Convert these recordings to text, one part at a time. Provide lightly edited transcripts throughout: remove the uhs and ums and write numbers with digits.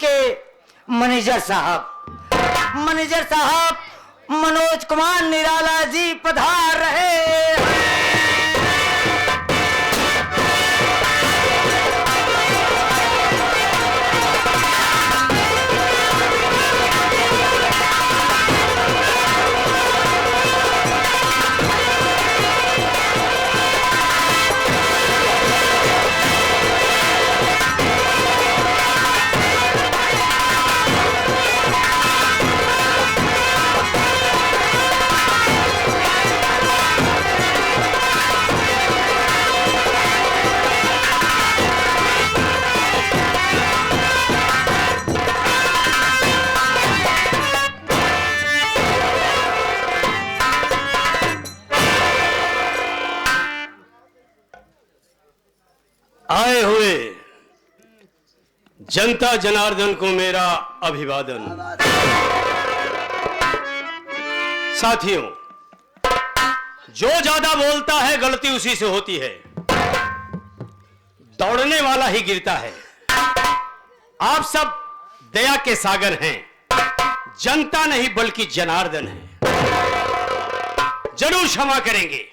के मैनेजर साहब मनोज कुमार निराला जी पधार रहे हैं। आए हुए जनता जनार्दन को मेरा अभिवादन। साथियों, जो ज्यादा बोलता है गलती उसी से होती है, दौड़ने वाला ही गिरता है। आप सब दया के सागर हैं, जनता नहीं बल्कि जनार्दन है। जरूर क्षमा करेंगे।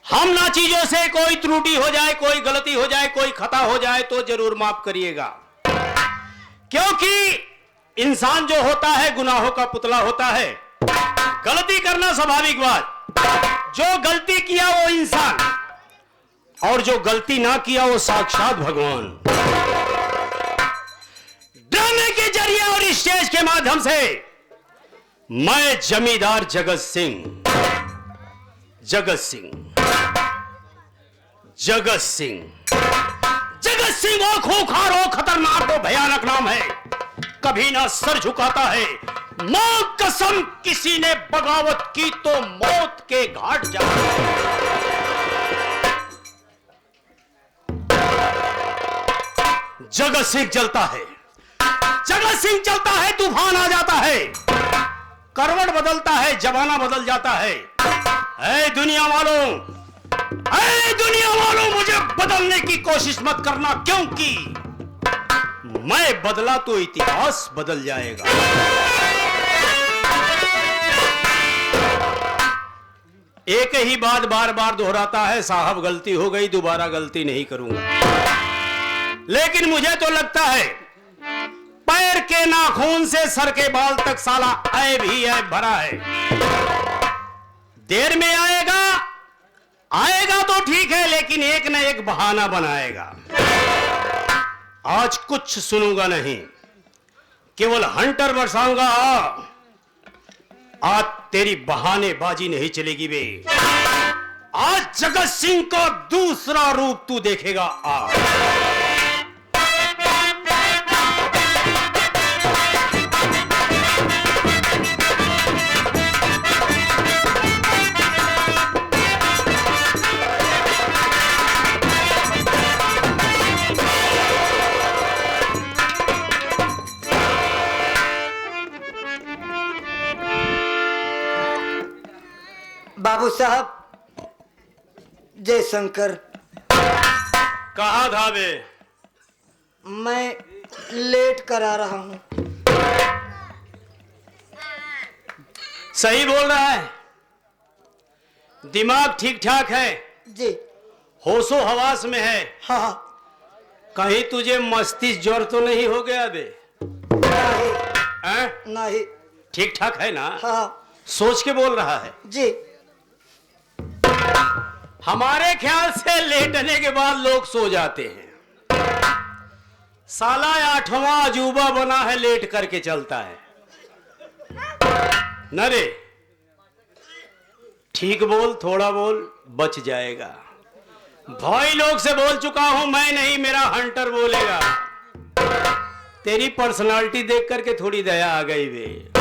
हम ना चीजों से कोई त्रुटि हो जाए, कोई गलती हो जाए, कोई खता हो जाए तो जरूर माफ करिएगा, क्योंकि इंसान जो होता है गुनाहों का पुतला होता है। गलती करना स्वाभाविक बात। जो गलती किया वो इंसान, और जो गलती ना किया वो साक्षात भगवान। ड्रामे के जरिए और स्टेज के माध्यम से मैं जमींदार जगत सिंह वो खूंखार हो, खतरनाक हो, भयानक नाम है। कभी ना सर झुकाता है। मौत कसम किसी ने बगावत की तो मौत के घाट जा। जगत सिंह चलता है, तूफान आ जाता है, करवट बदलता है, जमाना बदल जाता है। ऐ दुनिया वालों, मुझे बदलने की कोशिश मत करना, क्योंकि मैं बदला तो इतिहास बदल जाएगा। एक ही बात बार बार दोहराता है, साहब गलती हो गई, दोबारा गलती नहीं करूंगा। लेकिन मुझे तो लगता है पैर के नाखून से सर के बाल तक साला ऐब ही ऐब भरा है। देर में आएगा तो ठीक है, लेकिन एक न एक बहाना बनाएगा। आज कुछ सुनूंगा नहीं, केवल हंटर बरसाऊंगा। आज तेरी बहानेबाजी नहीं चलेगी बे। आज जगत सिंह का दूसरा रूप तू देखेगा। आ बाबू साहब, जय शंकर। कहाँ था बे? मैं लेट करा रहा हूं। सही बोल रहा है, दिमाग ठीक ठाक है जी, होशो हवास में है। हाँ। कहीं तुझे मस्तिष्क ज्वर तो नहीं हो गया बे? नहीं। ठीक ठाक है ना? हाँ। सोच के बोल रहा है जी। हमारे ख्याल से लेटने के बाद लोग सो जाते हैं। साला 8वां अजूबा बना है, लेट करके चलता है। न रे, ठीक बोल, थोड़ा बोल, बच जाएगा। भाई लोग से बोल चुका हूं, मैं नहीं, मेरा हंटर बोलेगा। तेरी पर्सनालिटी देख करके थोड़ी दया आ गई बे।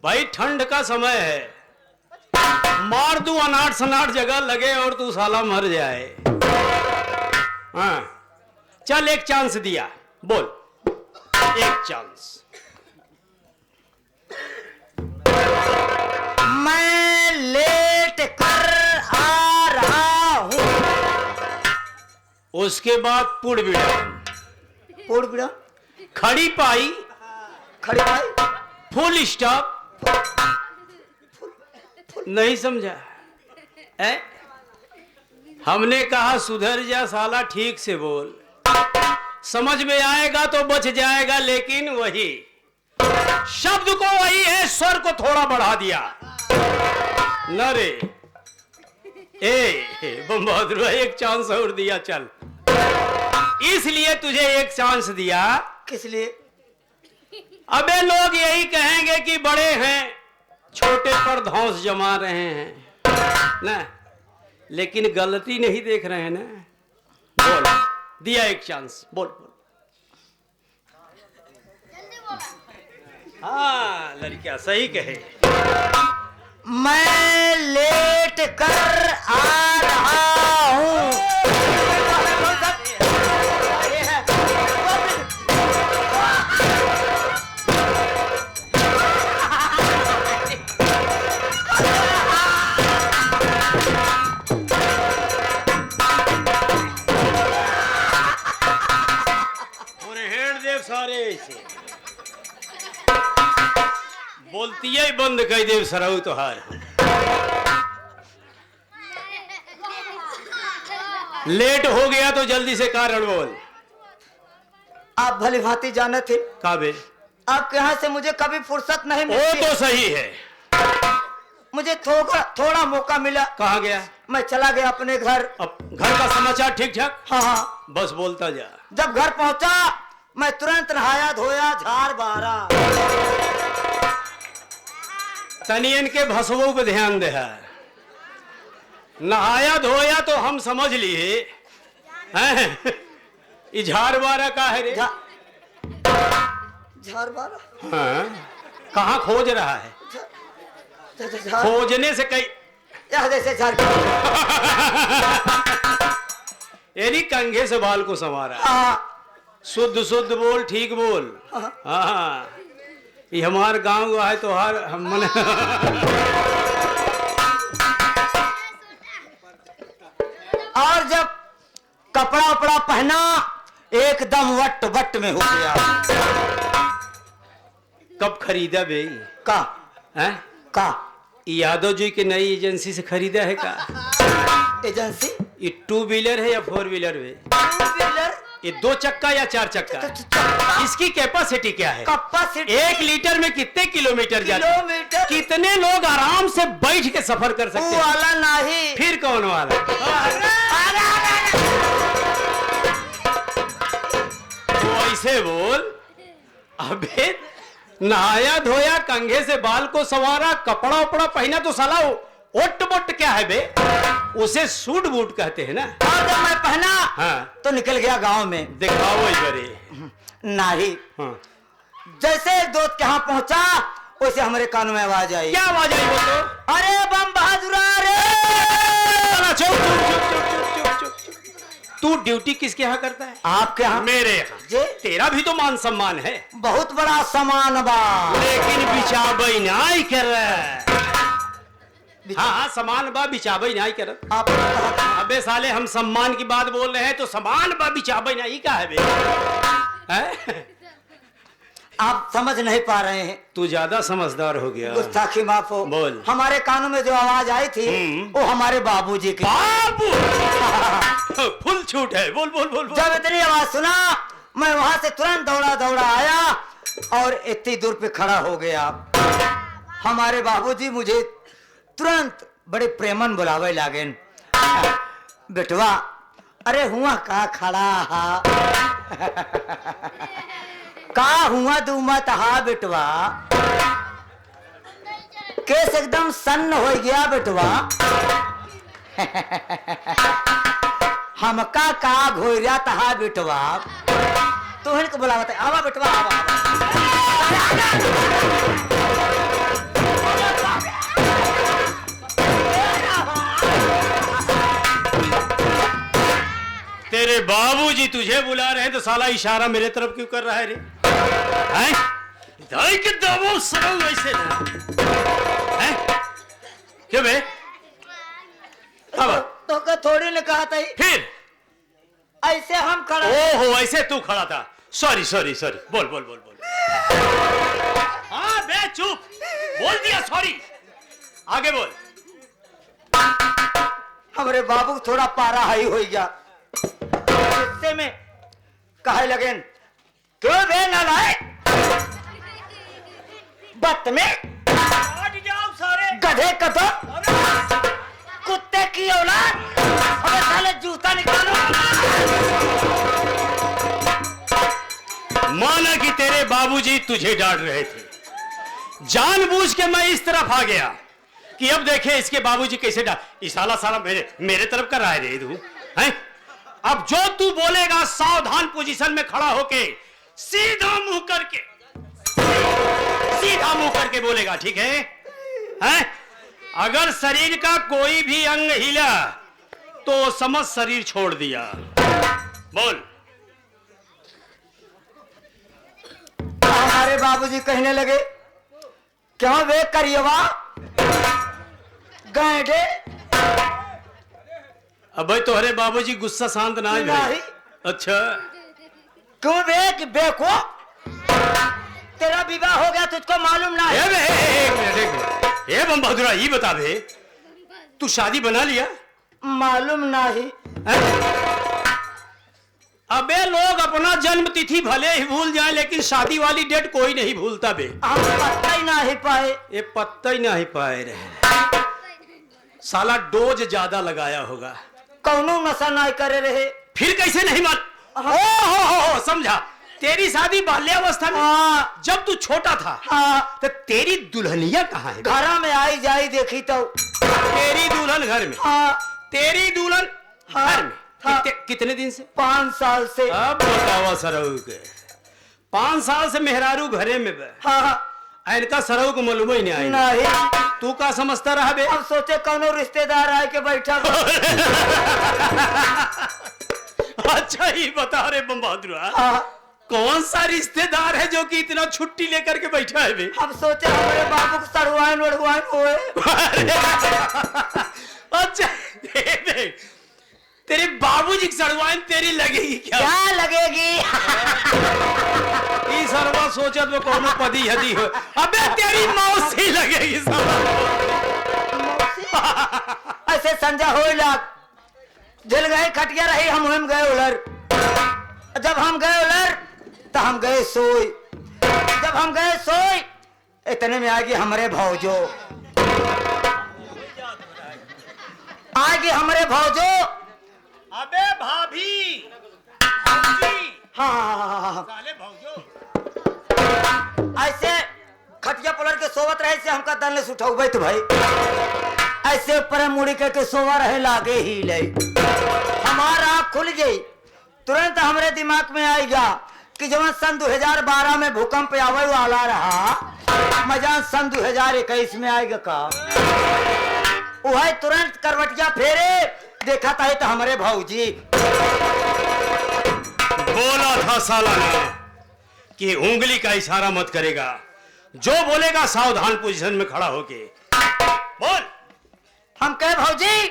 भाई ठंड का समय है, मार दूं अनाट सनाट जगह लगे और तू साला मर जाए। हाँ, चल एक चांस दिया, बोल एक चांस। मैं लेट कर आ रहा हूं। उसके बाद पुड़ भी डाल। पूर्ण विराम, खड़ी पाई, खड़ी पाई, फुल स्टॉप। नहीं समझा है? हमने कहा सुधर जा साला, ठीक से बोल, समझ में आएगा तो बच जाएगा, लेकिन वही शब्द को, वही है, स्वर को थोड़ा बढ़ा दिया न रे। बम बहादुर, एक चांस और दिया, चल, इसलिए तुझे एक चांस दिया। किस लिए? अबे लोग यही कहेंगे कि बड़े हैं, छोटे पर धौंस जमा रहे हैं ना, लेकिन गलती नहीं देख रहे हैं ना। बोल, दिया एक चांस, बोल बोल। हाँ लड़कियां सही कहे। मैं लेट कर आ रहा हूँ। सारे ऐसे बोलती ही बंद कर दे सरऊ तोहार। लेट हो गया तो जल्दी से कारण बोल। आप भली भांति जाने थे काबे, आपके यहाँ से मुझे कभी फुर्सत नहीं वो मिलती। तो सही है, मुझे थोड़ा मौका मिला। कहाँ गया? मैं चला गया अपने घर। अब घर का समाचार ठीक ठाक? हाँ हाँ, बस बोलता जा। जब घर पहुंचा मैं तुरंत नहाया धोया, झाड़ बहारा। तनियन के भसवों पे ध्यान दे है। नहाया धोया तो हम समझ लिए हैं, झाड़ बारा का है रे? झाड़ बहारा? हाँ, कहाँ खोज रहा है? खोजने से कई जैसे झाड़ यानी कंघे से बाल को संवारा। शुद्ध शुद्ध बोल, ठीक बोल। हाँ, ये हमार गांव है तो हर हम मने और जब कपड़ा उपड़ा पहना एकदम वट वट में हो गया। कब खरीदा बे? का हैं? का यादव जी की नई एजेंसी से खरीदा है का? एजेंसी? ये 2 व्हीलर है या 4 व्हीलर है? 2 व्हीलर। ये 2 चक्का या 4 चक्का? इसकी कैपेसिटी क्या है? कैपेसिटी 1 लीटर में कितने किलोमीटर जाते हैं? किलोमीटर। कितने लोग आराम से बैठ के सफर कर सकते हैं? वाला नहीं। फिर कौन वाला? तो ऐसे बोल। अबे नहाया धोया, कंघे से बाल को संवारा, कपड़ा उपड़ा पहना तो साला ओट बोट क्या है बे? उसे सूट बूट कहते हैं ना। और जब मैं पहना हाँ, तो निकल गया गांव में। दिखाओ बरे। नहीं। हाँ। जैसे दोस्त के यहाँ पहुंचा वैसे हमारे कानों में आवाज आई। क्या आवाज आई? वो तो अरे बम बहादुरा रे। चुप चुप चुप चुप चुप। तू ड्यूटी किसके यहाँ करता है? आपके यहाँ। मेरे यहाँ। जी। तेरा भी तो मान सम्मान है। बहुत बड़ा सम्मान बा, लेकिन बिचाबई नहीं कर रहा। हाँ, समान बा बिचाबई नहीं कर। आप अबे साले, हम सम्मान की बात बोल रहे हैं तो समान बा बिचाबई नहीं का है बे? है? आप समझ नहीं पा रहे हैं। तू ज्यादा समझदार हो गया। गुस्ताखी माफ हो। बोल। हमारे कानों में जो आवाज आई थी वो हमारे बाबूजी की। बाबू फुल छूट है। बोल बोल बोल, बोल। जब इतनी आवाज सुना मैं वहां से तुरंत दौड़ा दौड़ा आया और इतनी दूर पे खड़ा हो गया। हमारे बाबूजी मुझे तुरंत बड़े प्रेमन बुलावे लागे। बेटवा, अरे हुआ का खड़ा हा? का हुआ दूमत हा बेटवा? केस एकदम सन्न हो गया बेटवा। हमका का घोरिया तहा बेटवा। तो इनको बुलावत आवा बेटवा, आवा। तेरे बाबूजी तुझे बुला रहे हैं तो साला इशारा मेरे तरफ क्यों कर रहा है रे? हैं? दाई के दामों सरल वैसे ना। हैं? क्यों बे? अब तो का थोड़ी ने कहा था फिर ऐसे हम खड़ा। ओहो, ऐसे तू खड़ा था सॉरी सॉरी सॉरी, बोल बोल बोल बोल। हाँ बे चुप, बोल दिया सॉरी, आगे बोल। हमारे बाबू को थोड़ा पारा हाई हो गया, गुस्से में कहे लगे, क्यों बे नालायक, बदतमीज, जाओ सारे गधे कदम, कुत्ते की औलाद, अबे साले जूता निकालो। माना कि तेरे बाबूजी तुझे डांट रहे थे, जानबूझ के मैं इस तरफ आ गया कि अब देखे इसके बाबूजी कैसे डांट। साला साला मेरे तरफ का राय दे दूं हैं? अब जो तू बोलेगा सावधान पोजीशन में खड़ा होके सीधा मुंह करके बोलेगा, ठीक है? हैं? अगर शरीर का कोई भी अंग हिला तो समझ शरीर छोड़ दिया। बोल। हमारे बाबूजी कहने लगे, क्यों वे करियवा गैंडे। अब भाई तुम्हारे बाबूजी गुस्सा शांत ना है भाई? नहीं। अच्छा, क्यों वे कि बेको, तेरा विवाह हो गया तुझको मालूम ना है? एक मिनट, ए बम बहादुरा, ये बता दे, तू शादी बना लिया? मालूम नहीं। अबे लोग अपना जन्म तिथि भले ही भूल जाए, लेकिन शादी वाली डेट कोई नहीं भूलता बे। हम पता ही नहीं पाए। ये पत्ता ही नहीं पाए रहे, साला डोज ज्यादा लगाया होगा। कौनो नशा नहीं करे रहे। फिर कैसे नहीं मान? हो समझा, तेरी शादी बाल्यावस्था में, हाँ। जब तू छोटा था। हाँ। तो तेरी दुल्हनिया कहाँ है? घरा में आई जाई देखी तो। तेरी दुल्हन घर में? हाँ। तेरी दुल्हन हाँ। घर में? हाँ। कितने दिन से? 5 साल से। अब बतावा सरऊ के 5 साल से मेहरारू घरे में बे। हाँ। इनका सरऊ को मालूम ही नहीं आई। नहीं। तू का समझता रहा बे? अब सोचे कौनो रिश्तेदार आए के बैठा। अच्छा ही बता रे बम बहादुर, हाँ। कौन सा रिश्तेदार है जो कि इतना छुट्टी लेकर के बैठा है बे? अब सोचे हमारे बाबू को सड़वाइन वड़वाइन होए। अच्छा देख, तेरे बाबूजी की सड़वाइन तेरी लगेगी क्या? क्या लगेगी? ई सरवा सोचत में कोनो पदी हदी हो। अबे तेरी मौसी लगेगी ऐसे संजा हो लाग जल गए, खटिया रही, हम गए उलर। जब हम गए उलर तो हम गए सोई। जब हम गए सोई इतने में आगे हमारे भौजो, आगे हमारे भौजो। अबे भाभी, हाँ। साले भौजो। ऐसे खटिया पलट के सोवत रहे से हमका दल से उठाऊ तो भाई ऐसे ऊपर मुड़ी के सोवा रहे लागे ही ले। हमारा आँख खुल गई, तुरंत हमारे दिमाग में आएगा कि जब सन 2012 में भूकंप आवे वाला रहा, मजान सन 2021 में आएगा का। वह तुरंत करवटिया फेरे, देखा था तो हमारे भाऊजी। बोला था साला ने कि उंगली का इशारा मत करेगा, जो बोलेगा सावधान पोजीशन में खड़ा होके बोल। हम कहे भाऊजी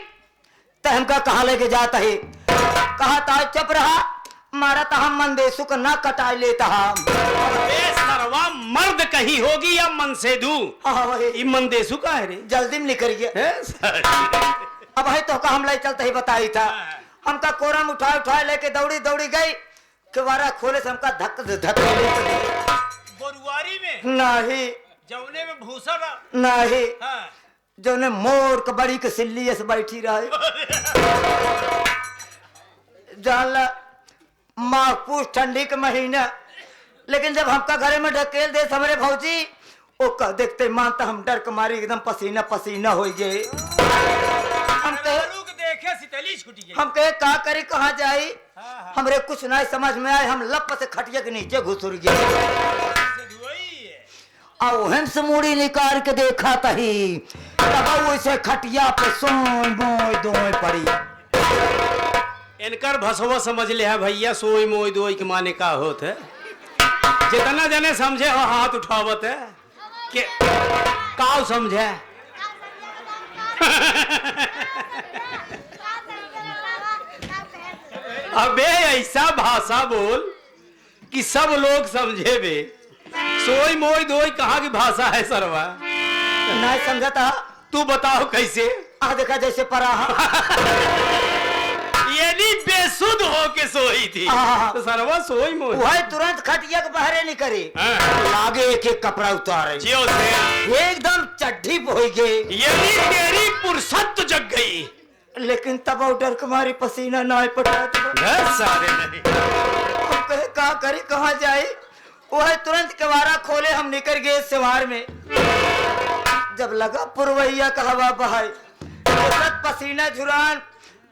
तो हमका कहा लेके जाता है? कहा था चुप रहा, मारा था हम मंदेशु को ना कटा लेता हम। सरवा मर्द कहीं होगी या मनसेदू? हाँ वही। ये मंदेशु का है रे? जल्दी में निकल गया। अब है तो का हम ले चलते ही बताई था। हमका कोरम उठाए लेके दौड़ी दौड़ी गई, किवारा खोले से हमका धक धक। बोरुआरी में नहीं, जौने में भूसा नहीं, हाँ। जो ने मोर के बड़ी के सिल्ली से बैठी रहे। जाला माहपूस ठंडी के महीना, लेकिन जब हमका घरे में ढकेल दे हमारे भौजी, ओ कह देखते मानता हम डर के मारी एकदम पसीना पसीना हो गए। हम कहे का करी कहाँ जाई? हमरे कुछ नहीं समझ में आए, हम लप से खटिया के नीचे घुसुर गए। और से मूड़ी निकाल के देखा तही तब वैसे खटिया पे सोई मोई दोई पड़ी। इनकर भसवा समझ ले है भैया, सोई मोई दोई के माने का होत है। जितना जने समझे हो हाथ उठावत है के काव समझे। अबे ऐसा भाषा बोल कि सब लोग समझे बे। सोई मोई दोई कहाँ की भाषा है सरवा? नहीं समझा था। तू बताओ कैसे? आ देखा जैसे परा यदि बेसुध हो के सोई थी तो सरवा सोई मोई वही तुरंत खटिया के बाहर नहीं करी। लागे एक एक कपड़ा उतारे जियो से एकदम चड्ढी हो गई। यदि तेरी फुर्सत तो जग गई, लेकिन तब डर कुमारी पसीना ना सारे नहीं। हम कहे का करी कहाँ जाए। वह तुरंत कबारा खोले हम निकल गए सिवार में। जब लगा पुरवैया का हवा बहाई पसीना झुरान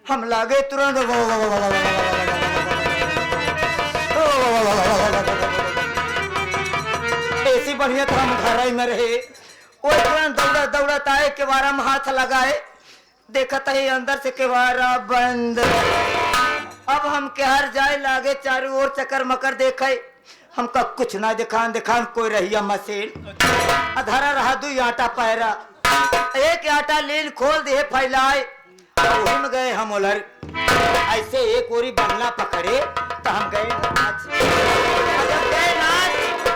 हम लागे तुरंत ऐसी बढ़िया था हम घर में रहे। वो तुरंत दौड़ा दौड़त आए केवारा में हाथ लगाए, देखता ही अंदर से केवारा बंद। अब हम केहर जाए लागे चारों ओर चक्कर मकर देखे हमका कुछ ना दिखान दिखान कोई रहिया मशीन अधरा रहा दू आटा पैरा एक आटा लीन खोल दे फैलाए हम गए हम उलर ऐसे एक ओरी बंगला पकड़े तो हम गए नाच। जब गए नाच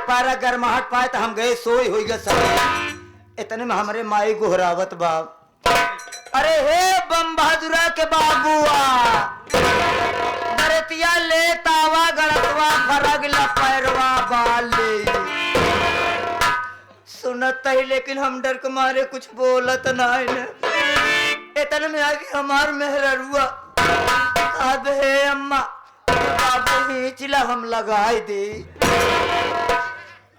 पारा गर्माहट पाए तो हम गए सोई हुई गए सब। इतने में हमारे माई गोहरावत बाप अरे हे बम बहादुरा के बाबुआ बरतिया ले तावा गड़तवा फरग पैरवा बाल ले सुनत ही लेकिन हम डर के मारे कुछ बोलत नहीं। इतने में आगे हमार मेहरुआ अब हे अम्मा बाबू ही चिला हम लगाए दे।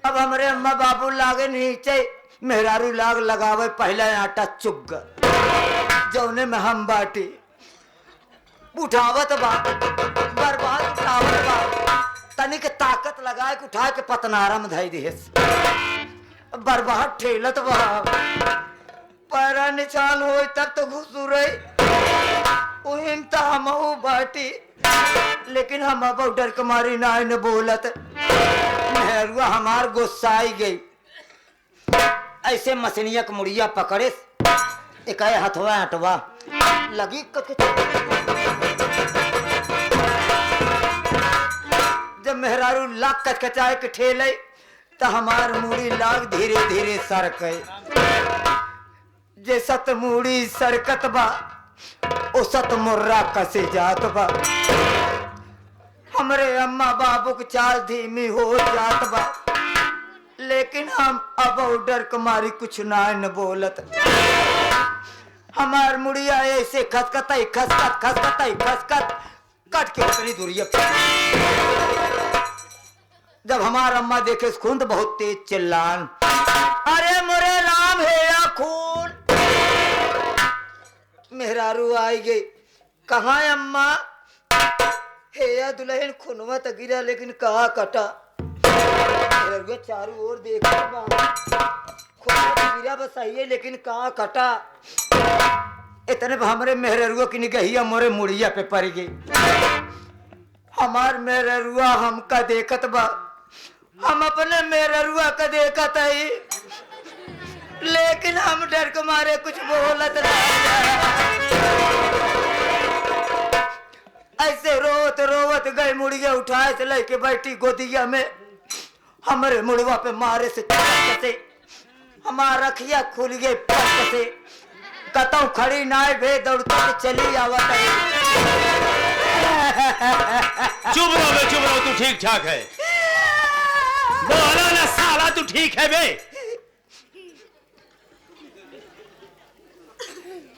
अब हमारे अम्मा बाबू लागे नीचे मेहरारू लाग लगावे पहला आटा चुग जौने में हम बाटी उठावत बा बर्बाद उठावत बा तनिक ताकत लगाए के उठा के पतनारा में धई देस बर्बाद ठेलत बा पैरा निशान हो तब तो घुसू रही उहिम तो हमहू बाटी लेकिन हम अब डर के मारी ना न बोलत। मेहरुआ हमार गुस्साई गई ऐसे मसनिया के मुड़िया पकड़े एक हथवा हटवा लगी जब मेहरारू लाख कचकचाए के ठेले तो हमार मुड़ी लाग धीरे धीरे सरक जे सत मुड़ी सरकत बा ओ सत मुर्रा कसे जात बा। हमरे अम्मा बाबू की चाल धीमी हो जात बा लेकिन हम अब डर कुमारी कुछ ना न बोलत। हमार मुड़िया ऐसे खसकताई खसकत खसकताई खसकत कट के उतनी दूरिया जब हमार अम्मा देखे खून बहुत तेज चिल्लान अरे मोरे राम है या खून। मेहरारू आई गई कहाँ अम्मा हे या दुल्हन खूनवा तो गिरा लेकिन कहा कटा। चारों ओर देखा गिरा बस सही है लेकिन कहा कटा। इतने हमारे मेहरुआ की निगहिया मोरे मुड़िया पे पड़ गई। हमार मेहरुआ हमका देखत बा हम अपने मेहरुआ का देखत है लेकिन हम डर के मारे कुछ बोलत नहीं। ऐसे रोत रोवत गए मुड़िया उठाए से लेके बैठी गोदिया में हमारे मुड़वा पे मारे से हमारा रखिया खुल गए पट से कतौ खड़ी नाय भे दौड़ते चली आवत है। चुप रहो तू ठीक ठाक है बोला ना साला तू ठीक है बे।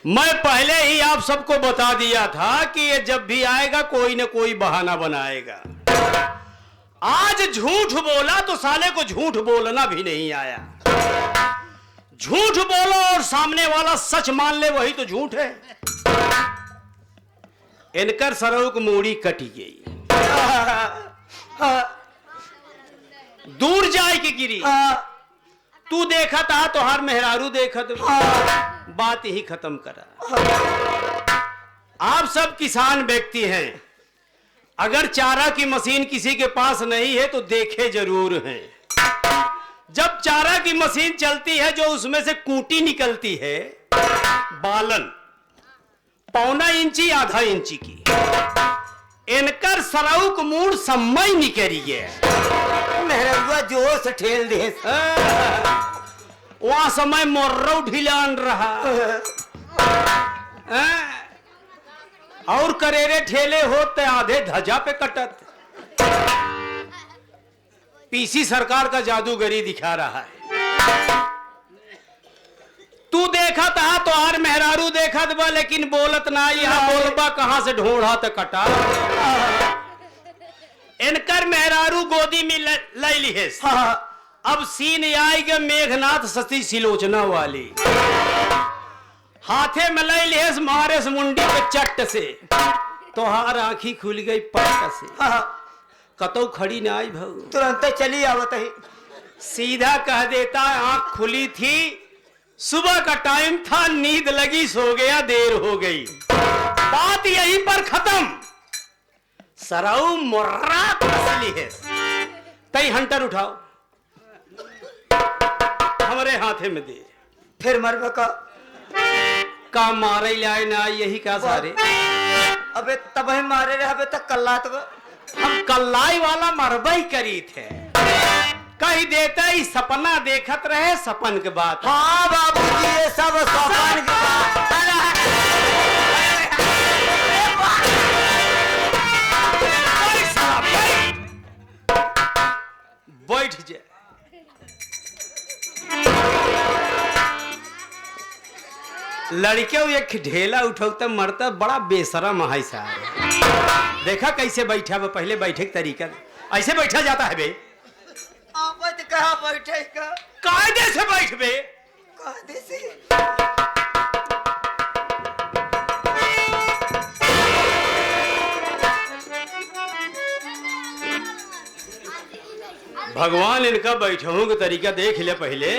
मैं पहले ही आप सबको बता दिया था कि ये जब भी आएगा कोई न कोई बहाना बनाएगा। आज झूठ बोला तो साले को झूठ बोलना भी नहीं आया। झूठ बोलो और सामने वाला सच मान ले वही तो झूठ है। इनकर सरऊ की मूड़ी कटी गई दूर जाए के गिरी तू देखा था तो हर मेहरारू देखत बात ही खत्म करा। आप सब किसान व्यक्ति हैं अगर चारा की मशीन किसी के पास नहीं है तो देखे जरूर हैं। जब चारा की मशीन चलती है जो उसमें से कूटी निकलती है बालन 1.25 इंची आधा इंची की इनकर सरऊ को मूड सम्मय नहीं करिए। मेहरुआ जोश ठेल दे। वहां समय मोर्रो ढिलान रहा और करेरे ठेले होते आधे ध्वजा पे कटत। पीसी सरकार का जादूगरी दिखा रहा है। तू देखा था तो आर मेहरारू देखा बा, लेकिन बोलत ना। यहाँ बोलबा कहां से ढोढ़ा तक कटा। इनकर मेहरारू गोदी में ले ली है। अब सीन आएगा मेघनाथ सती सिलोचना वाली। हाथे में ले ली है मारे मुंडी पे चट्ट से। तोहार आंखी खुल गई पट से। कतो खड़ी ना आई भाऊ, तुरंत चली आवत ही। सीधा कह देता आंख खुली थी, सुबह का टाइम था, नींद लगी, सो गया, देर हो गई। बात यहीं पर खत्म। सराऊ मुर्रा असली है। तई हंटर उठाओ, हमारे हाथे में दे। फिर मरबा का मारे लाए ना यही का सारे। अबे तब ही मारे रहे, अबे तक कल्लात बा। हम कल्लाई वाला मरबा ही करी थे। कही देता ही सपना देखत रहे, सपन के बात। हाँ बाबूजी, ये सब सपन की बात। बैठ जा। लड़के एक ढेला उठौता मरता, बड़ा बेशरम है साहब। देखा कैसे बैठा बा, पहले बैठे के तरीका ऐसे बैठा जाता है बे। कहाँ बैठे का? कायदे से बैठ बे। कायदे से? भगवान इनका बैठों का तरीका देख ले पहले।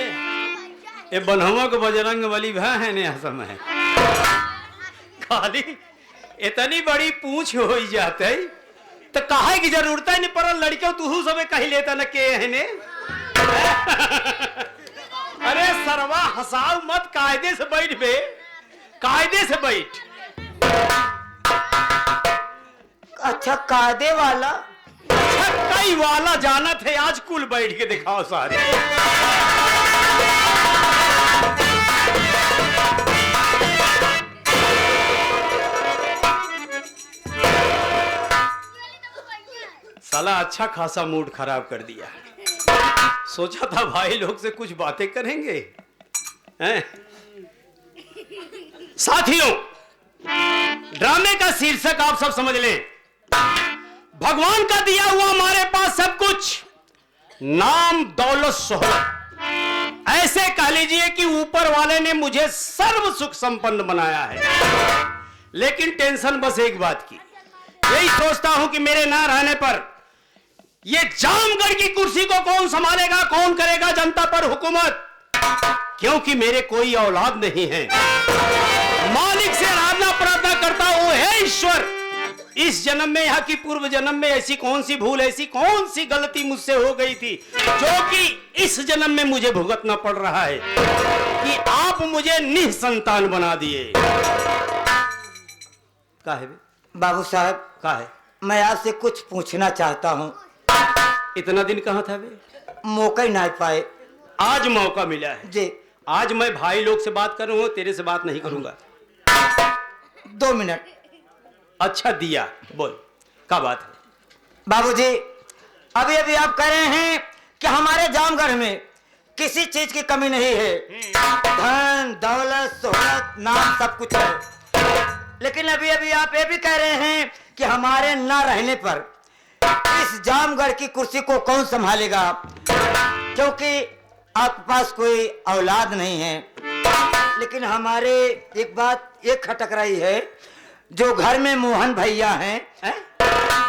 ये बनहुआ को बजरंग बली भा है ने समय खाली इतनी बड़ी पूछ हो जाते तो काहे की जरूरत है नहीं पर लड़के तू सब कही लेता न के है ने। अरे सरवा हसाव मत, कायदे से बैठ बे, कायदे से बैठ। अच्छा कायदे वाला? अच्छा कई वाला जाना थे, आज कुल बैठ के दिखाओ सारे। साला अच्छा खासा मूड खराब कर दिया। सोचा था भाई लोग से कुछ बातें करेंगे हैं? साथियों, ड्रामे का शीर्षक आप सब समझ लें। भगवान का दिया हुआ हमारे पास सब कुछ, नाम दौलत शोहरत। ऐसे कह लीजिए कि ऊपर वाले ने मुझे सर्व सुख संपन्न बनाया है। लेकिन टेंशन बस एक बात की, यही सोचता हूं कि मेरे ना रहने पर ये जामगढ़ की कुर्सी को कौन संभालेगा, कौन करेगा जनता पर हुकूमत। क्योंकि मेरे कोई औलाद नहीं है। मालिक से आराधना प्रार्थना करता हूं, हे ईश्वर, इस जन्म में यहाँ की पूर्व जन्म में ऐसी कौन सी भूल, ऐसी कौन सी गलती मुझसे हो गई थी जो कि इस जन्म में मुझे भुगतना पड़ रहा है कि आप मुझे निसंतान बना दिए। काहे बाबू साहब, काहे? मैं आपसे कुछ पूछना चाहता हूँ। इतना दिन कहाँ था बे? मौका ही नहीं पाए। आज मौका मिला है जी। आज मैं भाई लोग से बात करूंगा, तेरे से बात नहीं करूंगा। 2 मिनट। अच्छा दिया, बोल क्या बात है? बाबूजी, अभी अभी आप कह रहे हैं कि हमारे जामगढ़ में किसी चीज की कमी नहीं है। धन दौलत शोहरत नाम सब कुछ है। लेकिन अभी अभी आप ये भी कह रहे हैं कि हमारे ना रहने पर इस जामगढ़ की कुर्सी को कौन संभालेगा, क्योंकि आपके पास कोई औलाद नहीं है। लेकिन हमारे एक बात ये खटक रही है, जो घर में मोहन भैया हैं,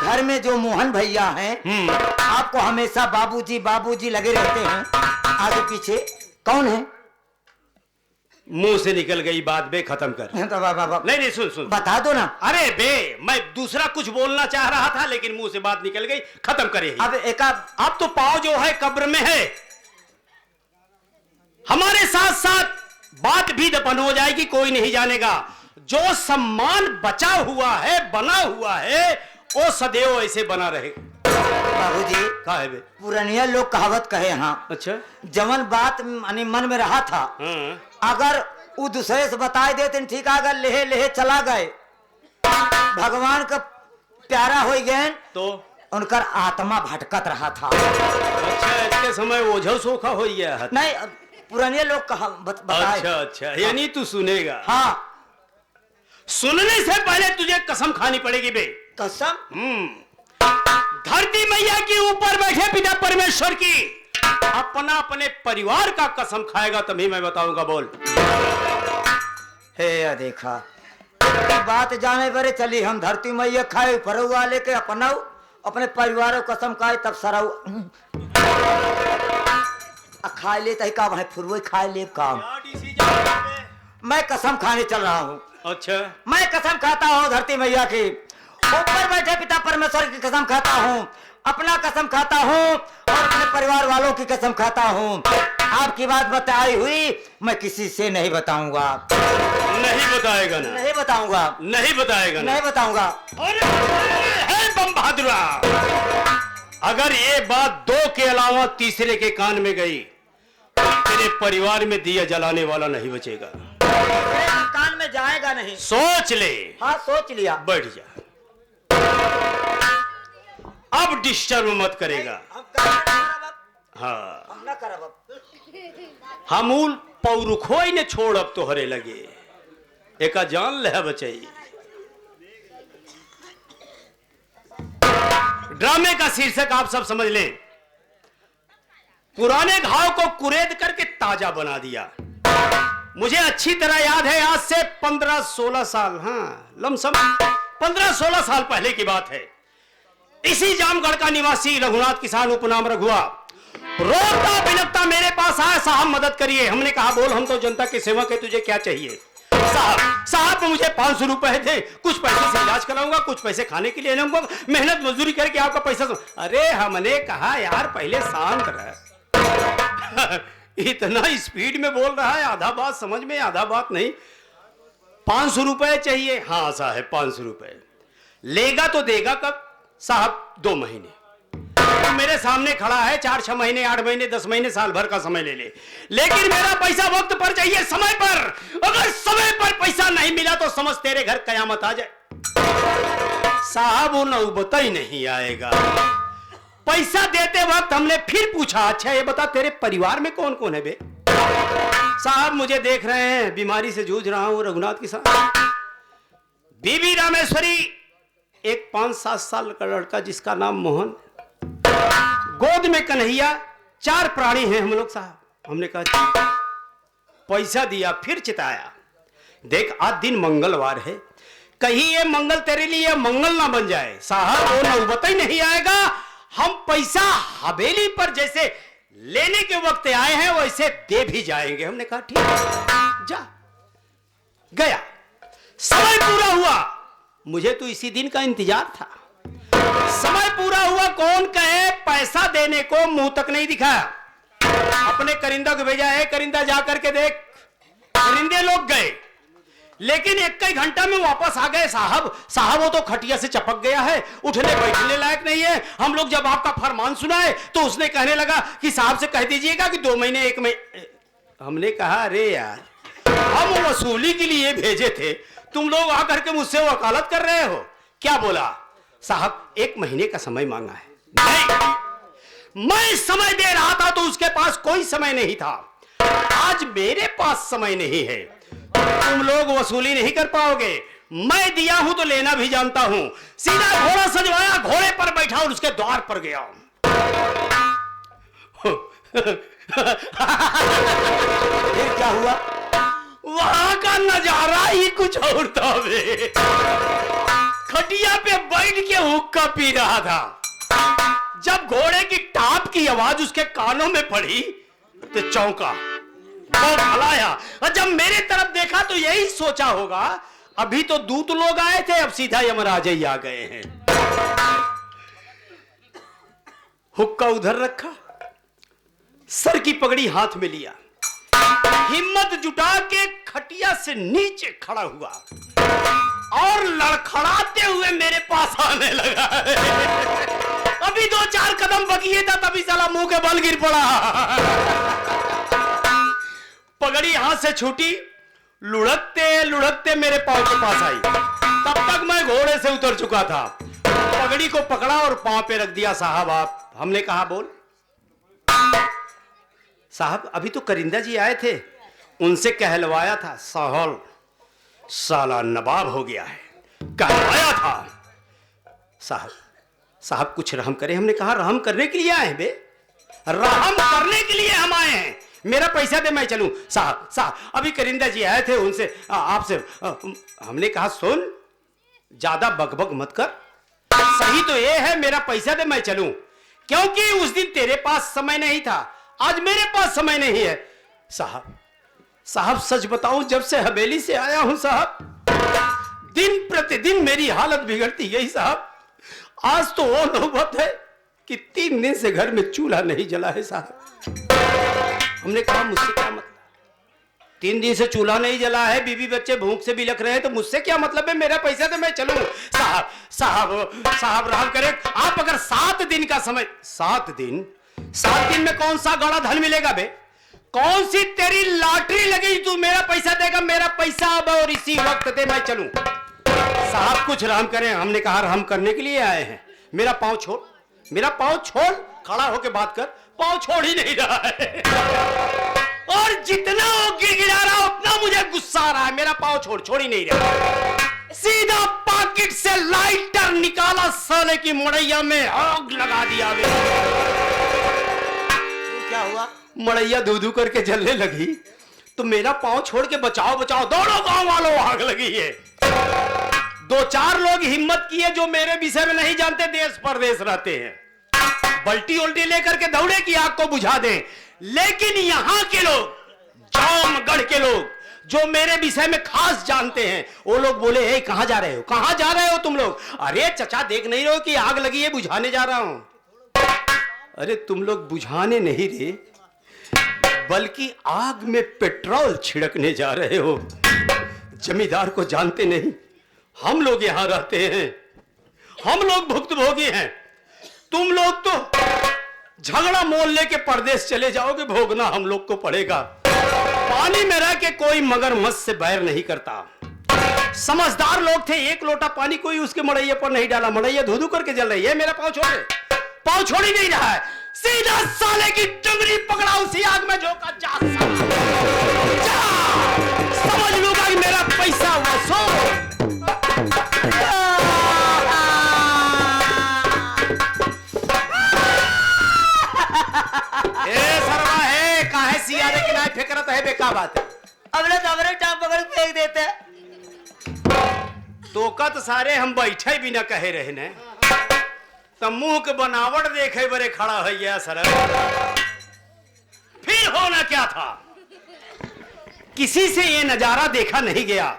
घर में जो मोहन भैया हैं, आपको हमेशा बाबूजी बाबूजी लगे रहते हैं आगे पीछे, कौन है? मुंह से निकल गई बात बे, खत्म कर। तो बाबा नहीं नहीं सुन सुन, बता दो ना। अरे बे, मैं दूसरा कुछ बोलना चाह रहा था लेकिन मुंह से बात निकल गई, खत्म करे। अब एक अब तो पाव जो है कब्र में है, हमारे साथ साथ बात भी दफन हो जाएगी, कोई नहीं जानेगा। जो सम्मान बचा हुआ है, बना हुआ है, वो सदैव ऐसे बना रहे। बाबूजी का है बे? पुरानिया लोग कहावत कहे हाँ, अच्छा जवन बात माने मन में रहा था, हाँ। अगर वो दूसरे से बता देते ठीक, अगर लेहे लेहे चला गए, भगवान का प्यारा हो गए तो उनकर आत्मा भटकत रहा था। अच्छा इतने समय ओझल सोखा हो गया है। नहीं पुराने लोग कहा बताए। अच्छा अच्छा यानी तू सुनेगा। हाँ सुनने से पहले तुझे कसम खानी पड़ेगी बे। कसम? धरती मैया के ऊपर बैठे पिता परमेश्वर की अपना अपने परिवार का कसम खाएगा तभी मैं बताऊंगा। बोल। हे देखा बात जाने बरे चली, हम धरती मैया खाए फरुआ लेके अपना अपने परिवार को कसम खाए तब सराऊ खा ले तही का भाई फुरवे खा ले काम। मैं कसम खाने चल रहा हूँ। अच्छा मैं कसम खाता हूँ धरती मैया की, ऊपर बैठे पिता परमेश्वर की कसम खाता हूँ, अपना कसम खाता हूँ और अपने परिवार वालों की कसम खाता हूँ। आपकी बात बताई हुई मैं किसी से नहीं बताऊंगा। नहीं बताएगा ना? नहीं बताऊंगा। नहीं बताएगा ना? नहीं बताऊंगा। अरे बम बहादुरा, अगर ये बात दो के अलावा तीसरे के कान में गई तेरे परिवार में दिया जलाने वाला नहीं बचेगा। कान में जाएगा नहीं। सोच ले। हाँ सोच लिया। बैठ जा। अब डिस्टर्ब मत करेगा। हाँ हम ना करब। हमूल पौरुखोई ने छोड़ अब तो हरे लगे एका जान ले बचाई। ड्रामे का शीर्षक आप सब समझ लें। पुराने घाव को कुरेद करके ताजा बना दिया। मुझे अच्छी तरह याद है आज से 15-16 साल, हाँ लमसम 15-16 साल पहले की बात है। इसी जामगढ़ का निवासी रघुनाथ किसान उपनाम रघुआ रोता बिलखता मेरे पास आया, साहब मदद करिए। हमने कहा बोल, हम तो जनता की सेवा के, तुझे क्या चाहिए? साहब मुझे 500 रुपए थे, कुछ पैसे से इलाज कराऊंगा, कुछ पैसे खाने के लिए लाऊंगा, मेहनत मजदूरी करके आपका पैसा। अरे हमने कहा यार पहले शांत रह। इतना स्पीड में बोल रहा है, आधा बात समझ में आधा बात नहीं। 500 रुपए चाहिए? हाँ साहब 500 रुपए। लेगा तो देगा कब? साहब 2 महीने। तो मेरे सामने खड़ा है, 4-6 महीने 8 महीने 10 महीने साल भर का समय ले ले, लेकिन मेरा पैसा वक्त पर चाहिए, समय पर। अगर समय पर पैसा नहीं मिला तो समझ तेरे घर कयामत आ जाए। साहब वो नौबत ही नहीं आएगा। पैसा देते वक्त हमने फिर पूछा, अच्छा ये बता तेरे परिवार में कौन कौन है बे? साहब मुझे देख रहे हैं, बीमारी से जूझ रहा हूं रघुनाथ के साथ। बीबी रामेश्वरी, एक 5-7 साल का लड़का जिसका नाम मोहन, गोद में कन्हैया, 4 प्राणी हैं हम लोग साहब। हमने कहा पैसा दिया, फिर चिताया। देख आज दिन मंगलवार है, कहीं ये मंगल तेरे लिए मंगल ना बन जाए। साहब वो नौबत ही नहीं आएगा। हम पैसा हवेली पर जैसे लेने के वक्त आए हैं वैसे दे भी जाएंगे। हमने कहा ठीक है जा। गया, समय पूरा हुआ, मुझे तो इसी दिन का इंतजार था। समय पूरा हुआ, कौन कहे पैसा देने को मुंह तक नहीं दिखाया। अपने करिंदा को भेजा है, करिंदा जाकर के देख। करिंदे लोग गए, लेकिन 1 घंटा में वापस आ गए। साहब वो तो खटिया से चपक गया है, उठने बैठने लायक नहीं है। हम लोग जब आपका फरमान सुनाए तो उसने कहने लगा कि साहब से कह दीजिएगा कि 2 महीने 1 महीने। हमने कहा अरे यार हम वसूली के लिए भेजे थे, तुम लोग आकर के मुझसे वकालत कर रहे हो। क्या बोला? साहब 1 महीने का समय मांगा है। नहीं, मैं समय दे रहा था तो उसके पास कोई समय नहीं था। आज मेरे पास समय नहीं है, तुम लोग वसूली नहीं कर पाओगे। मैं दिया हूं तो लेना भी जानता हूं। सीधा घोड़ा सजवाया, घोड़े पर बैठा और उसके द्वार पर गया। फिर क्या हुआ? वहां का नजारा ही कुछ और था बे। खटिया पे बैठ के हुक्का पी रहा था। जब घोड़े की टाप की आवाज उसके कानों में पड़ी तो चौंका, हलाया, और जब मेरे तरफ देखा तो यही सोचा होगा अभी तो दूत लोग आए थे, अब सीधा यमराज ही आ गए हैं। हुक्का उधर रखा, सर की पगड़ी हाथ में लिया, हिम्मत जुटा के खटिया से नीचे खड़ा हुआ। और लड़खड़ाते हुए मेरे पास आने लगा है। अभी 2-4 कदम बकिए था तभी साला मुंह के बल गिर पड़ा। पगड़ी हाथ से छूटी, लुढ़कते लुढ़कते मेरे पांव के पास आई। तब तक मैं घोड़े से उतर चुका था। पगड़ी को पकड़ा और पांव पे रख दिया। साहब आप, हमने कहा बोल। साहब अभी तो करिंदा जी आए थे, उनसे कहलवाया था। साहल साला नवाब हो गया है, कहलवाया था। साहब कुछ रहम करे। हमने कहा रहम करने के लिए आए हैं बे, रहम करने के लिए हम आए हैं। मेरा पैसा दे मैं चलूं। साहब अभी करिंदा जी आए थे, उनसे आपसे हमने कहा सुन, ज्यादा बकबक मत कर, सही तो ये है मेरा पैसा दे मैं चलूं, क्योंकि उस दिन तेरे पास समय नहीं था, आज मेरे पास समय नहीं है। साहब सच बताऊं, जब से हवेली से आया हूं साहब, दिन प्रतिदिन मेरी हालत बिगड़ती गई साहब। आज तो वो नौबत है कि 3 दिन से घर में चूल्हा नहीं जला है साहब। हमने कहा मुझसे क्या मतलब, 3 दिन से चूल्हा नहीं जला है, बीवी बच्चे भूख से बिलख रहे हैं, तो मुझसे क्या मतलब है, मेरा पैसा तो मैं चलूं। साहब रहम करें आप, अगर 7 दिन का समय, 7 दिन में कौन सा गड़ा धन मिलेगा बे, कौन सी तेरी लॉटरी लगी तू मेरा पैसा देगा, मेरा पैसा अब और इसी वक्त दे मैं चलूं। साहब कुछ रहम करें। हमने कहा रहम करने के लिए आए हैं, मेरा पांव छोड़, मेरा पांव छोड़, खड़ा होके बात कर। पांव छोड़ ही नहीं रहा है, और जितना वो गिड़गिड़ा रहा उतना मुझे गुस्सा आ रहा है। मेरा पांव छोड़ ही नहीं रहा। सीधा पॉकेट से लाइटर निकाला, साले की मड़ैया में आग लगा दिया। क्या हुआ? मड़ैया धू करके जलने लगी, तो मेरा पांव छोड़ के बचाओ दोनों गांव वालों आग लगी है। 2-4 लोग हिम्मत किए जो मेरे विषय में नहीं जानते, देश परदेश रहते हैं, बल्टी उल्टी लेकर के दौड़े कि आग को बुझा दें। लेकिन यहां के लोग, जामगढ़ के लोग जो मेरे विषय में खास जानते हैं, वो लोग बोले हे कहां जा रहे हो तुम लोग? अरे चचा देख नहीं रहो कि आग लगी है, बुझाने जा रहा हूं। अरे तुम लोग बुझाने नहीं रे, बल्कि आग में पेट्रोल छिड़कने जा रहे हो। जमींदार को जानते नहीं, हम लोग यहां रहते हैं, हम लोग भुक्तभोगी हैं। तुम लोग तो झगड़ा मोल लेके परदेश चले जाओगे, भोगना हम लोग को पड़ेगा। पानी में रह के कोई मगरमच्छ से बैर नहीं करता। समझदार लोग थे, 1 लोटा पानी कोई उसके मड़ैये पर नहीं डाला, मड़ैया धू करके जल रही है। मेरा पांव छोड़ ही नहीं रहा है। सीधा साले की टंगड़ी पकड़ा, उसी आग में झोंका। जा समझ लूंगा कि मेरा पैसा वसूल। सरवा है काहे सियारे की नाय फेंकरत है, बेका बात है। अगले दबरे टाप पकड़ फेंक देते हैं। तो का तो सारे हम बैठे भी ना कहे रहे ने, तो मुंह के बनावट देखे बड़े खड़ा है गया सर। फिर होना क्या था, किसी से ये नजारा देखा नहीं गया।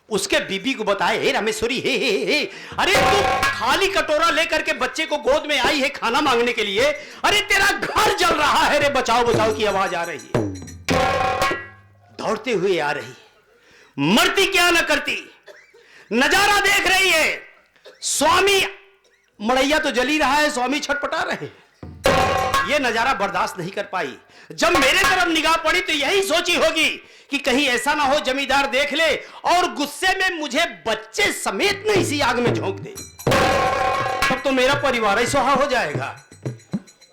उसके बीबी को बताए, हे रामेश्वरी, हे अरे तू खाली कटोरा लेकर के बच्चे को गोद में आई है खाना मांगने के लिए, अरे तेरा घर जल रहा है रे, बचाओ की आवाज आ रही है। दौड़ते हुए आ रही, मरती क्या न करती, नजारा देख रही है। स्वामी, मड़ैया तो जली रहा है, स्वामी छटपटा रहे। ये नजारा बर्दाश्त नहीं कर पाई। जब मेरे तरफ निगाह पड़ी तो यही सोची होगी कि कहीं ऐसा ना हो जमींदार देख ले और गुस्से में मुझे बच्चे समेत नहीं इसी आग में झोंक दे, तब तो मेरा परिवार ही सुहा हो जाएगा।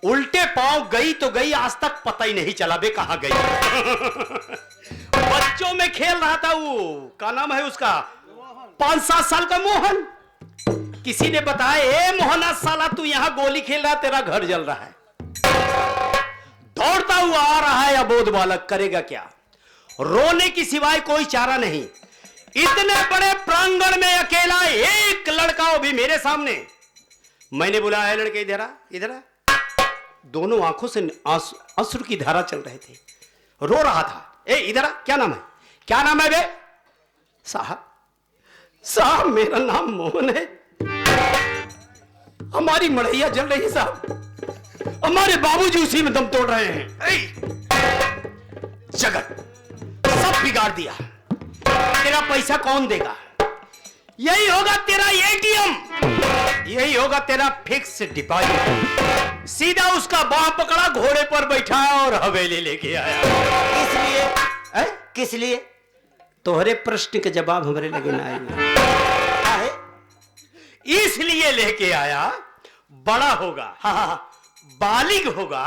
उल्टे पांव गई तो गई, आज तक पता ही नहीं चला बे कहां गई। बच्चों में खेल रहा था वो, क्या नाम है उसका, 5-7 साल का मोहन। किसी ने बताया, ए मोहना साला तू यहां गोली खेल रहा, तेरा घर जल रहा है। दौड़ता हुआ आ रहा है, अबोध बालक, करेगा क्या, रोने की सिवाय कोई चारा नहीं। इतने बड़े प्रांगण में अकेला एक लड़का, वो भी मेरे सामने। मैंने बुलाया, लड़के इधर आ। दोनों आंखों से अश्रु की धारा चल रहे थे, रो रहा था। ए इधर आ, क्या नाम है बे? साहब मेरा नाम मोहन है, हमारी मड़ैया जल रही है साहब, हमारे बाबूजी उसी में दम तोड़ रहे हैं। जगत सब बिगाड़ दिया, तेरा पैसा कौन देगा? यही होगा तेरा एटीएम, यही होगा तेरा फिक्स डिपॉजिट। सीधा उसका बाह पकड़ा, घोड़े पर बैठाया और हवेली लेके आया। इसलिए है? किस लिए? तोहरे प्रश्न के जवाब हमारे लगे ना आएंगे। क्या है? इसलिए लेके आया, बड़ा होगा, हाँ हाँ हाँ। बालिग होगा,